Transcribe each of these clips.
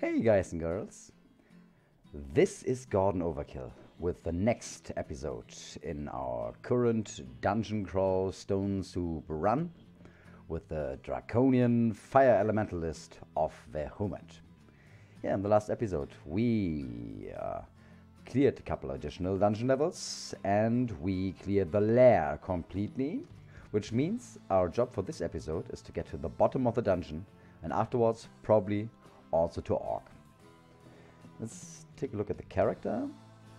Hey guys and girls, this is Gordon Overkill with the next episode in our current dungeon crawl stone soup run with the Draconian Fire Elementalist of Verhumet. Yeah, in the last episode we cleared a couple additional dungeon levels and we cleared the lair completely, which means our job for this episode is to get to the bottom of the dungeon and afterwards probably also to Orc. Let's take a look at the character.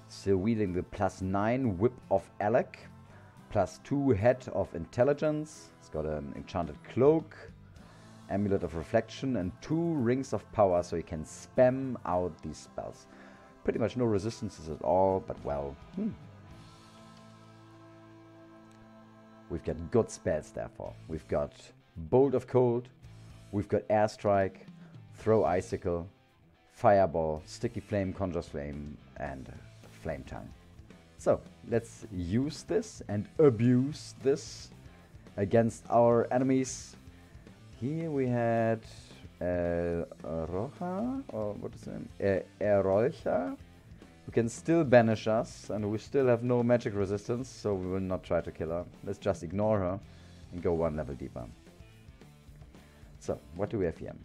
Still wielding the +9 Whip of Alec, +2 Head of Intelligence. It's got an enchanted cloak, Amulet of Reflection, and 2 Rings of Power, so you can spam out these spells. Pretty much no resistances at all, but well, we've got good spells therefore. We've got Bolt of Cold, we've got Airstrike, Throw Icicle, Fireball, Sticky Flame, Conjure Flame, and Flame Tongue. So, let's use this and abuse this against our enemies. Here we had Roja, or what is his name? Erolcha, who can still banish us, and we still have no magic resistance, so we will not try to kill her. Let's just ignore her and go one level deeper. So, what do we have here?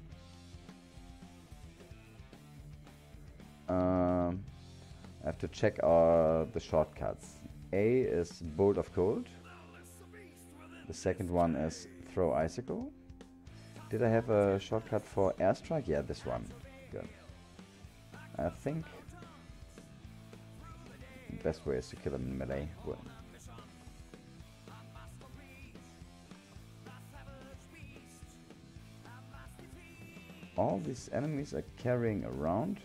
I have to check the shortcuts. A is Bolt of Cold. The second one is Throw Icicle. Did I have a shortcut for Airstrike? Yeah, this one. Good. I think the best way is to kill them in melee. Well, all these enemies are carrying around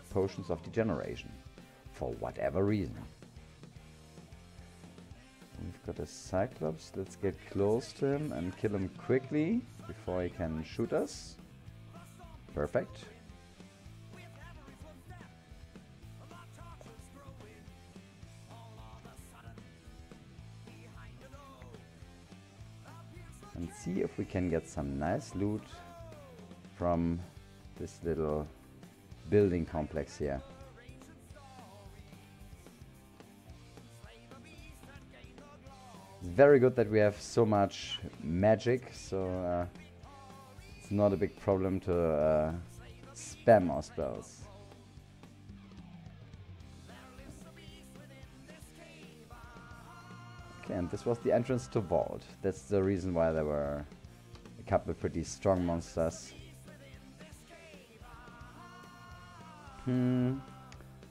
potions of degeneration for whatever reason. We've got a Cyclops. Let's get close to him and kill him quickly before he can shoot us. Perfect. And see if we can get some nice loot from this little building complex here. It's very good that we have so much magic, so it's not a big problem to spam our spells. Okay, and this was the entrance to Vault. That's the reason why there were a couple of pretty strong monsters.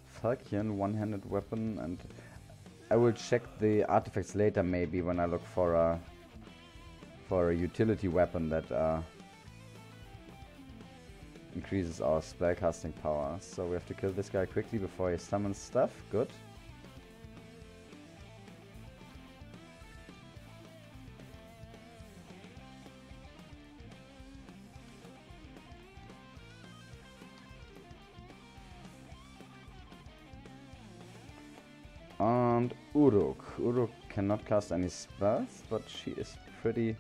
Falcon, one-handed weapon, and I will check the artifacts later maybe when I look for a utility weapon that increases our spellcasting power. So we have to kill this guy quickly before he summons stuff. Good. And Uruk. Uruk cannot cast any spells, but she is pretty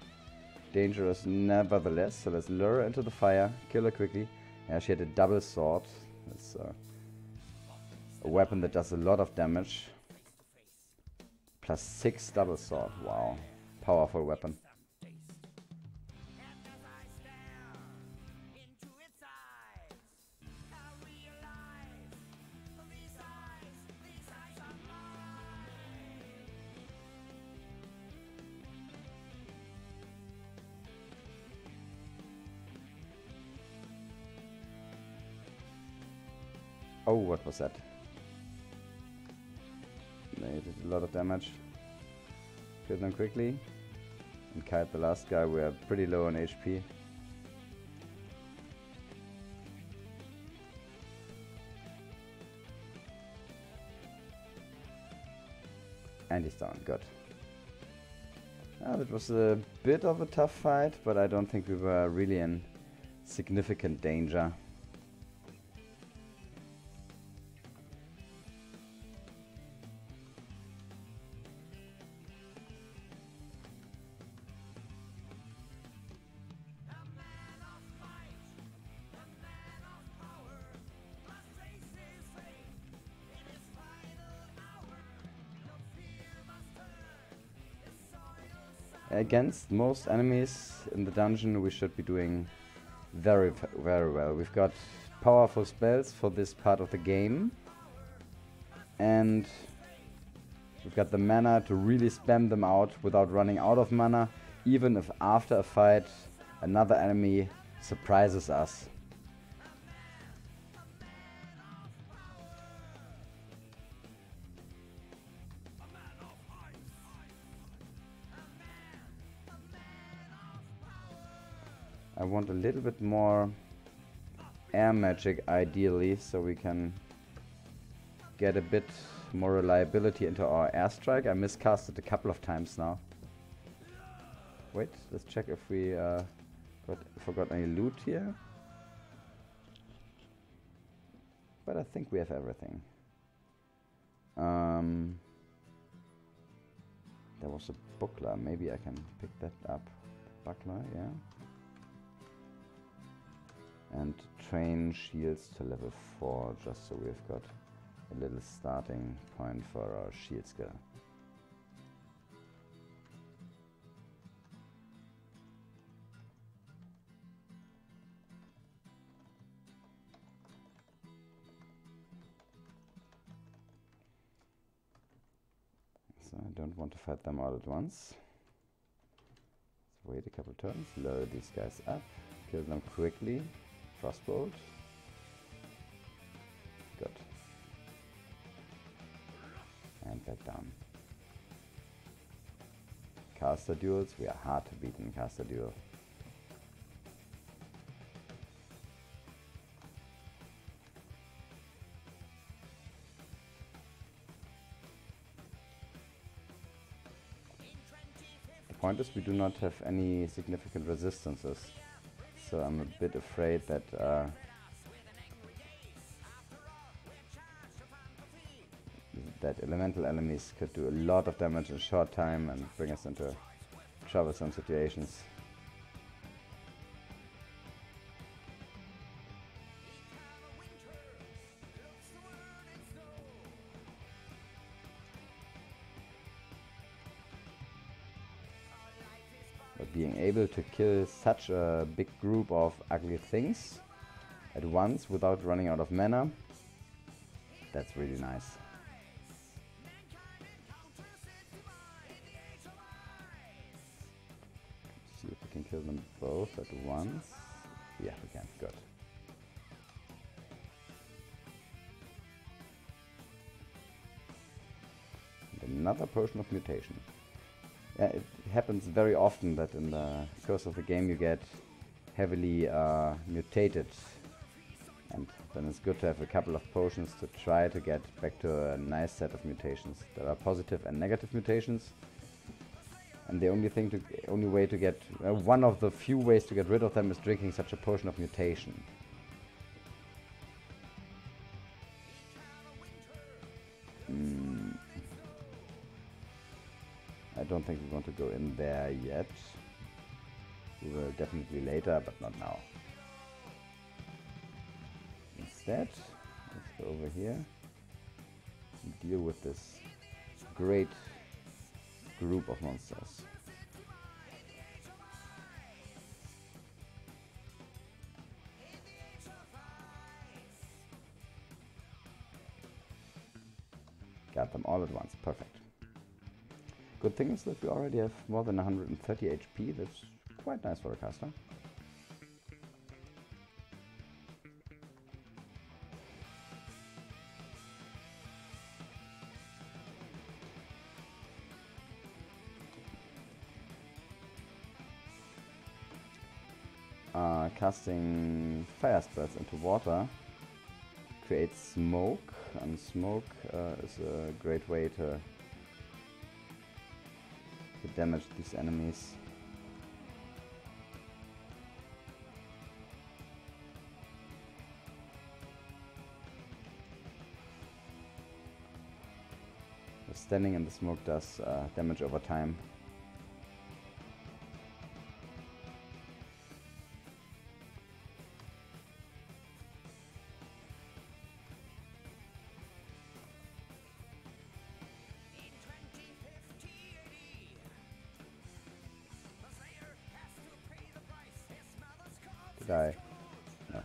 dangerous nevertheless. So let's lure her into the fire, kill her quickly. Yeah, she had a double sword. That's a weapon that does a lot of damage. +6 double sword. Wow. Powerful weapon. Oh, what was that? They did a lot of damage. Kill them quickly. And kite the last guy. We are pretty low on HP. And he's down. Good. That was a bit of a tough fight, but I don't think we were really in significant danger. against most enemies in the dungeon we should be doing very well. We've got powerful spells for this part of the game, and we've got the mana to really spam them out without running out of mana, even if after a fight another enemy surprises us. I want a little bit more air magic ideally, so we can get a bit more reliability into our airstrike. I miscast it a couple of times now. Wait, let's check if we forgot any loot here. But I think we have everything. There was a buckler. Maybe I can pick that up. Buckler, yeah. And train shields to level 4, just so we've got a little starting point for our shield skill. So I don't want to fight them all at once. Let's wait a couple turns, lower these guys up, kill them quickly. Frostbolt. Good. And back down. Caster duels. We are hard to beat in caster duel. The point is we do not have any significant resistances. So I'm a bit afraid that that elemental enemies could do a lot of damage in a short time and bring us into troublesome situations. But being able to kill such a big group of ugly things at once without running out of mana, that's really nice. See if we can kill them both at once. Yeah, we can. Good. And another potion of mutation. Yeah, it happens very often that in the course of the game you get heavily mutated, and then it's good to have a couple of potions to try to get back to a nice set of mutations. There are positive and negative mutations, and the only way to get one of the few ways to get rid of them is drinking such a potion of mutation. I don't think we want to go in there yet. We will definitely later, but not now. Instead, let's go over here and deal with this great group of monsters. Got them all at once. Perfect. Good thing is that we already have more than 130 HP. That's quite nice for a caster. Casting fire spells into water creates smoke, and smoke is a great way to damage these enemies. Standing in the smoke does damage over time. Did I? No.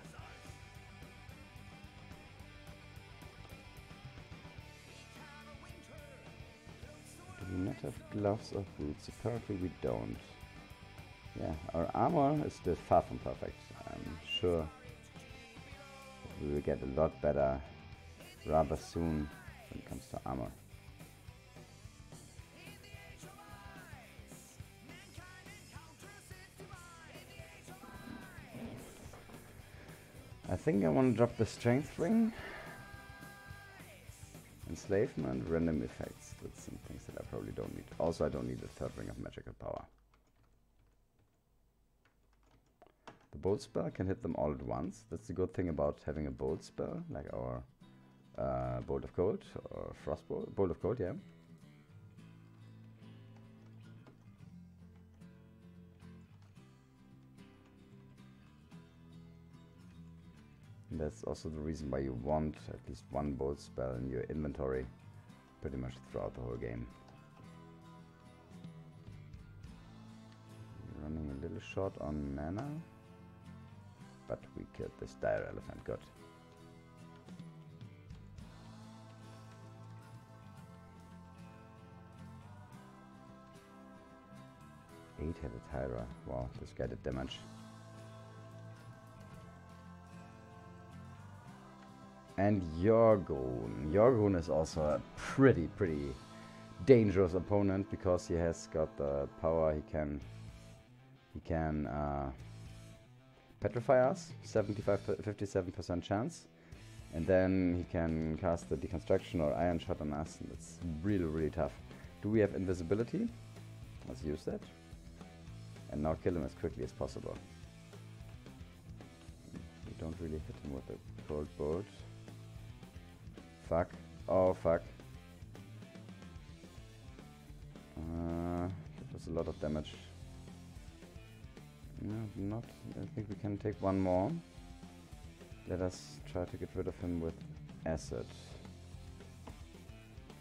Do we not have gloves or boots? Apparently we don't. Yeah, our armor is still far from perfect. I'm sure we will get a lot better rather soon when it comes to armor. I think I want to drop the strength ring, enslavement, random effects. That's some things that I probably don't need. Also, I don't need the third ring of magical power. The bolt spell can hit them all at once. That's the good thing about having a bolt spell, like our bolt of cold or frostbolt. Bolt of cold, yeah. And that's also the reason why you want at least one bolt spell in your inventory pretty much throughout the whole game. Running a little short on mana, but we killed this dire elephant, good. Eight-headed Hydra, wow, this guy did damage. And Yorgun. Yorgun is also a pretty dangerous opponent because he has got the power. He can petrify us, 57% chance, and then he can cast the deconstruction or iron shot on us. And it's really tough. Do we have invisibility? Let's use that, and now kill him as quickly as possible. We don't really hit him with the cold bolt. Fuck. Oh, fuck. That was a lot of damage. No, not. I think we can take one more. Let us try to get rid of him with acid.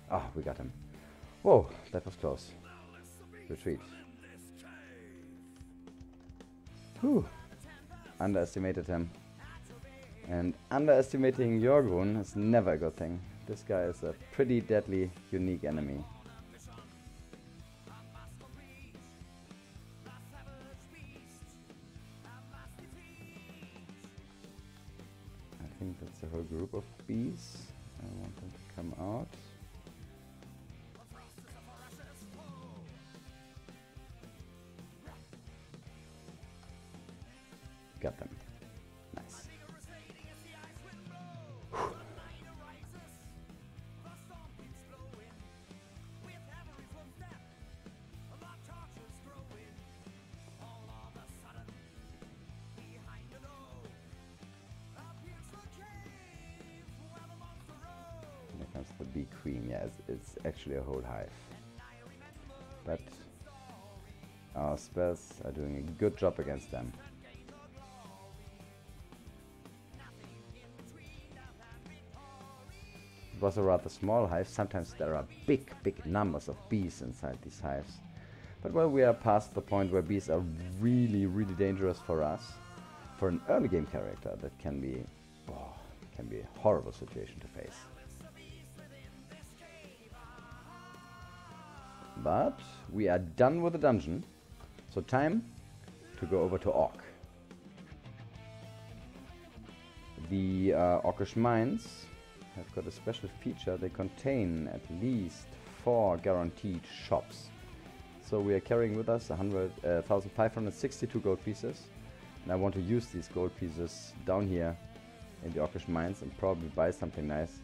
Ah, we got him. Whoa, that was close. Retreat. Whew. Underestimated him. And underestimating Yorgun is never a good thing. This guy is a pretty deadly, unique enemy. I think that's a whole group of bees. I want them to come out. Got them. Nice. Here comes the bee queen. Yeah, it's actually a whole hive. But our spells are doing a good job against them. It was a rather small hive. Sometimes there are big numbers of bees inside these hives. But well, we are past the point where bees are really dangerous for us. For an early game character, that can be a horrible situation to face. But we are done with the dungeon, so time to go over to Orc. The Orcish mines have got a special feature. They contain at least 4 guaranteed shops. So we are carrying with us 1,562 gold pieces, and I want to use these gold pieces down here in the Orcish mines and probably buy something nice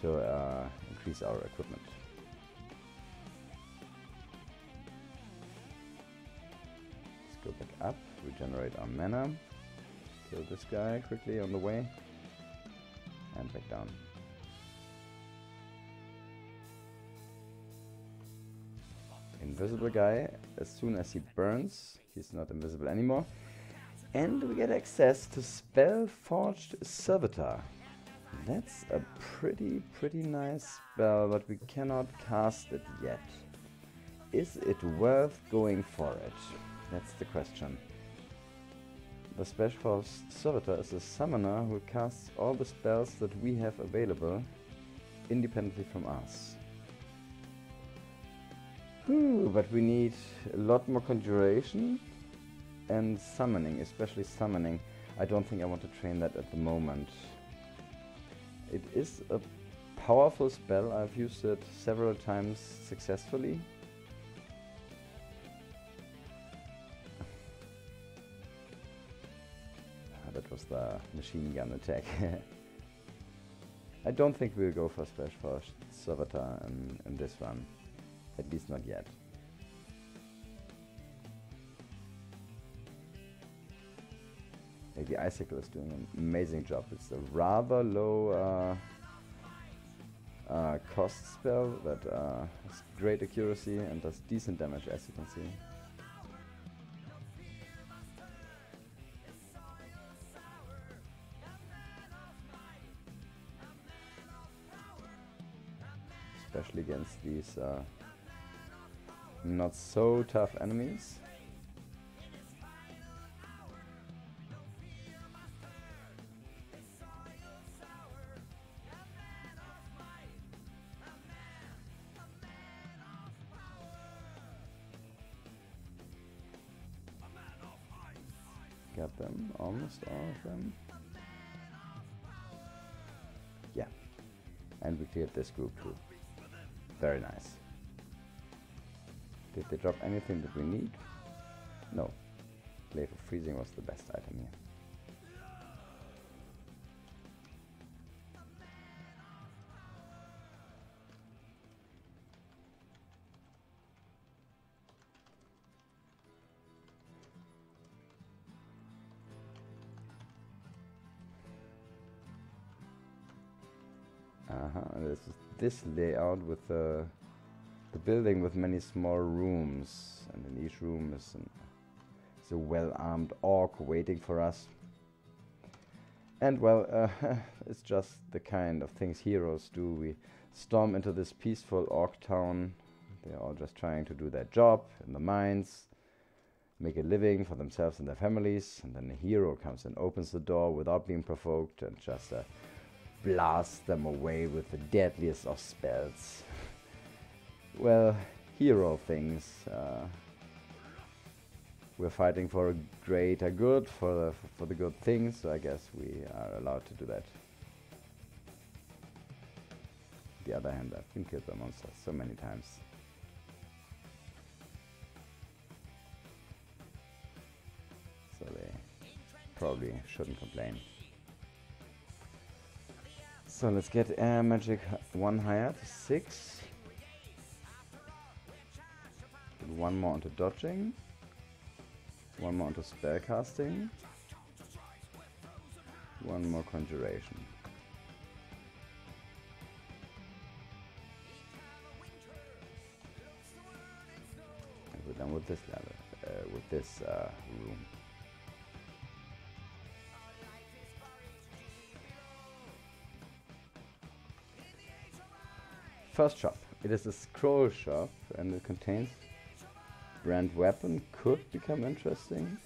to increase our equipment. Let's go back up, regenerate our mana, kill this guy quickly on the way, and back down. Invisible guy, as soon as he burns, he's not invisible anymore. And we get access to Spell-Forged Servitor. That's a pretty nice spell, but we cannot cast it yet. Is it worth going for it? That's the question. The Special Force Servitor is a summoner who casts all the spells that we have available independently from us. But we need a lot more conjuration and summoning, especially summoning. I don't think I want to train that at the moment. It is a powerful spell. I've used it several times successfully. That was the machine gun attack. I don't think we'll go for Special Force Servitor in this one. At least not yet. The Icicle is doing an amazing job. It's a rather low cost spell that has great accuracy and does decent damage, as you can see. Especially against these not so tough enemies. Got them, almost all of them. Yeah, and we cleared this group too. Very nice. Did they drop anything that we need? No. Glaive of Freezing was the best item here. This layout with the building with many small rooms, and in each room is a well-armed orc waiting for us. And well, it's just the kind of things heroes do. We storm into this peaceful orc town. They're all just trying to do their job in the mines, make a living for themselves and their families, and then a hero comes and opens the door without being provoked and just blast them away with the deadliest of spells. Well, hero things. We're fighting for a greater good, for the good things, so I guess we are allowed to do that. On the other hand, I've been killed by monsters so many times. So they probably shouldn't complain. So let's get air magic 1 higher to 6. Put 1 more onto dodging. 1 more onto spellcasting. 1 more conjuration. And we're done with this level, with this room. First shop. It is a scroll shop and it contains brand weapon. Could become interesting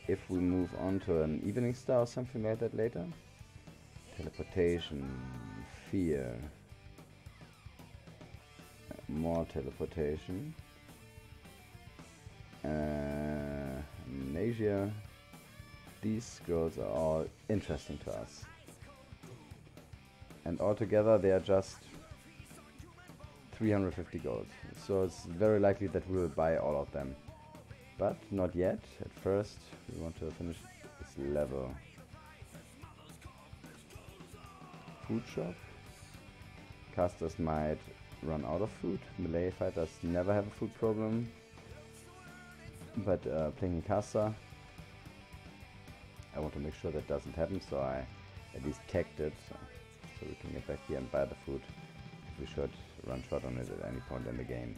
if we move on to an evening star or something like that later. Teleportation, fear, more teleportation, amnesia. These scrolls are all interesting to us, and altogether they are just 350 gold, so it's very likely that we will buy all of them, but not yet. At first we want to finish this level. Food shop. Casters might run out of food. Melee fighters never have a food problem, but playing caster, I want to make sure that doesn't happen, so I at least tagged it so we can get back here and buy the food if we should run short on it at any point in the game.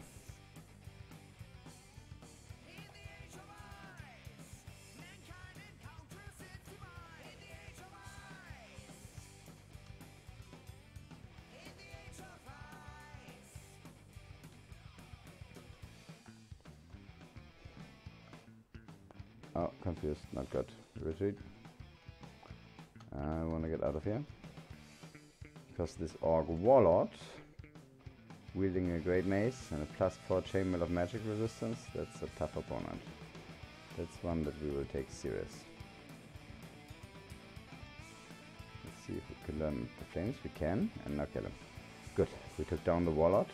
Oh, confused. Not good. Retreat. I want to get out of here. Because this Orc Warlord, wielding a Great Mace and a +4 Chainmail of Magic resistance, that's a tough opponent. That's one that we will take serious. Let's see if we can learn the flames. We can, and now kill him. Good. We took down the Warlord.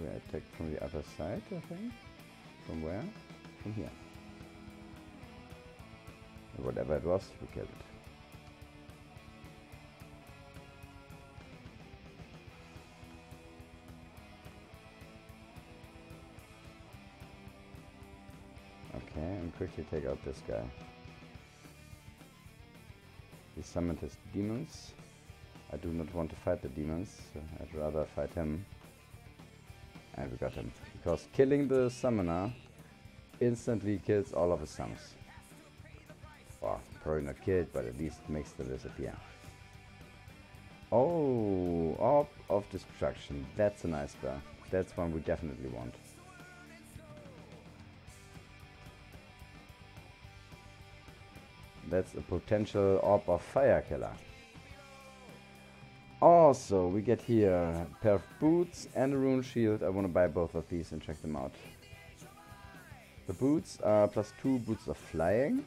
We attacked from the other side, I think. From where? From here. And whatever it was, we killed it. Okay, and quickly take out this guy. He summoned his demons. I do not want to fight the demons, so I'd rather fight him. And we got him. Because killing the summoner instantly kills all of his sums. Well, probably not killed, but at least makes them disappear. Oh, Orb of Destruction. That's a nice spell. That's one we definitely want. That's a potential Orb of Fire killer. Also, we get here a pair of boots and a rune shield. I want to buy both of these and check them out. The boots are +2 boots of flying,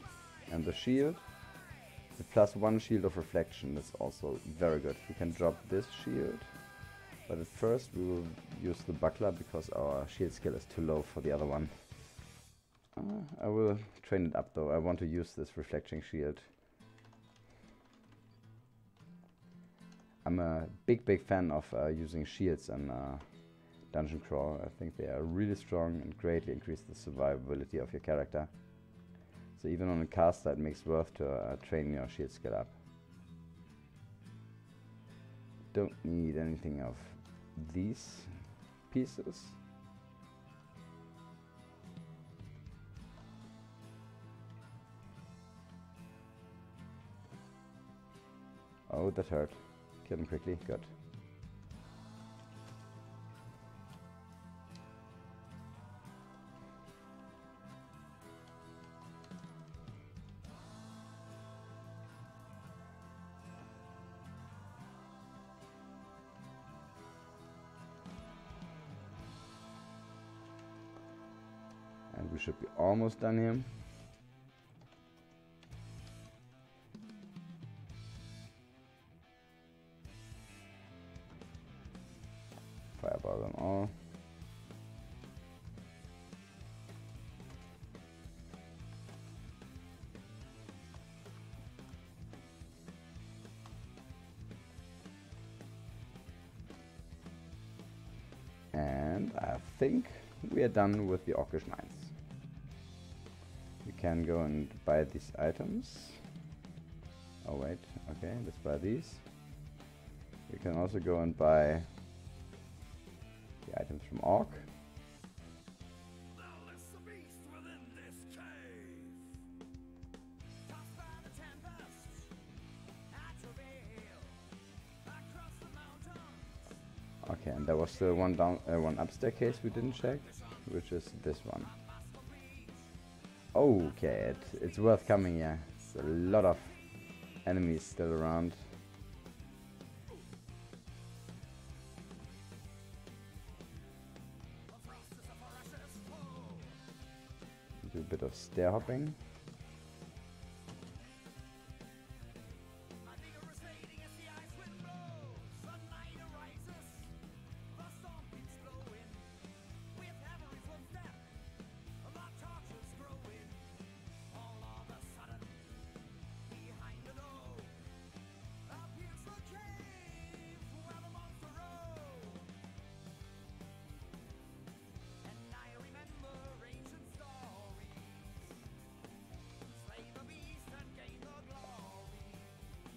and the shield, the +1 shield of reflection. That's also very good. We can drop this shield, but at first we will use the buckler because our shield skill is too low for the other one. I will train it up though. I want to use this reflecting shield. I'm a big fan of using shields and dungeon crawl. I think they are really strong and greatly increase the survivability of your character. So even on a caster it makes worth to train your shield skill up. Don't need anything of these pieces. Oh, that hurt. Kill him quickly. Good. And we should be almost done here. Fireball them all. And I think we are done with the Orcish Mines. We can go and buy these items. Oh wait, okay, let's buy these. We can also go and buy the items from Orc. Okay, and there was still one one up staircase we didn't check, which is this one. Okay, it's worth coming here. There's a lot of enemies still around. Do a bit of stair hopping.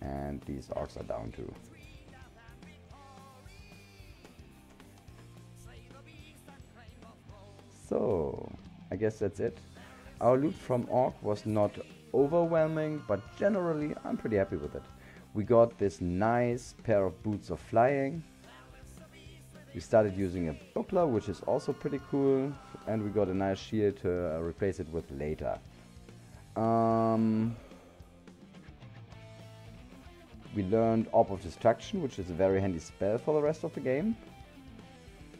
And these orcs are down too. So, I guess that's it. Our loot from Orc was not overwhelming, but generally I'm pretty happy with it. We got this nice pair of boots of flying. We started using a buckler, which is also pretty cool, and we got a nice shield to replace it with later. We learned Orb of Destruction, which is a very handy spell for the rest of the game.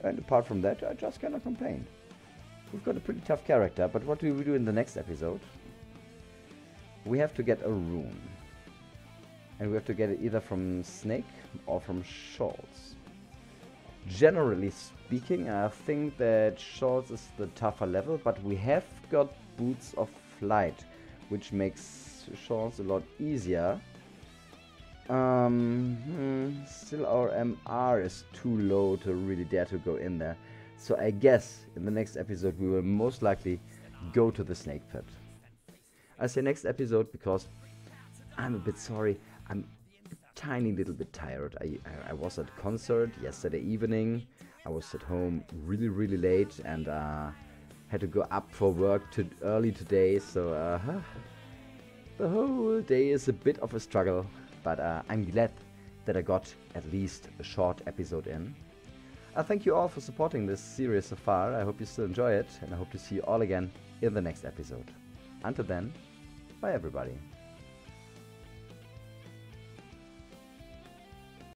And apart from that, I just cannot complain. We've got a pretty tough character, but what do we do in the next episode? We have to get a rune. And we have to get it either from Snake or from Scholz. Generally speaking, I think that Scholz is the tougher level, but we have got Boots of Flight, which makes Scholz a lot easier. Still our MR is too low to really dare to go in there. So I guess in the next episode we will most likely go to the Snake Pit. I say next episode because I'm a bit sorry. I'm a tiny little bit tired. I was at a concert yesterday evening. I was at home really late and had to go up for work early today. So the whole day is a bit of a struggle. But I'm glad that I got at least a short episode in. I thank you all for supporting this series so far. I hope you still enjoy it, and I hope to see you all again in the next episode. Until then, bye everybody.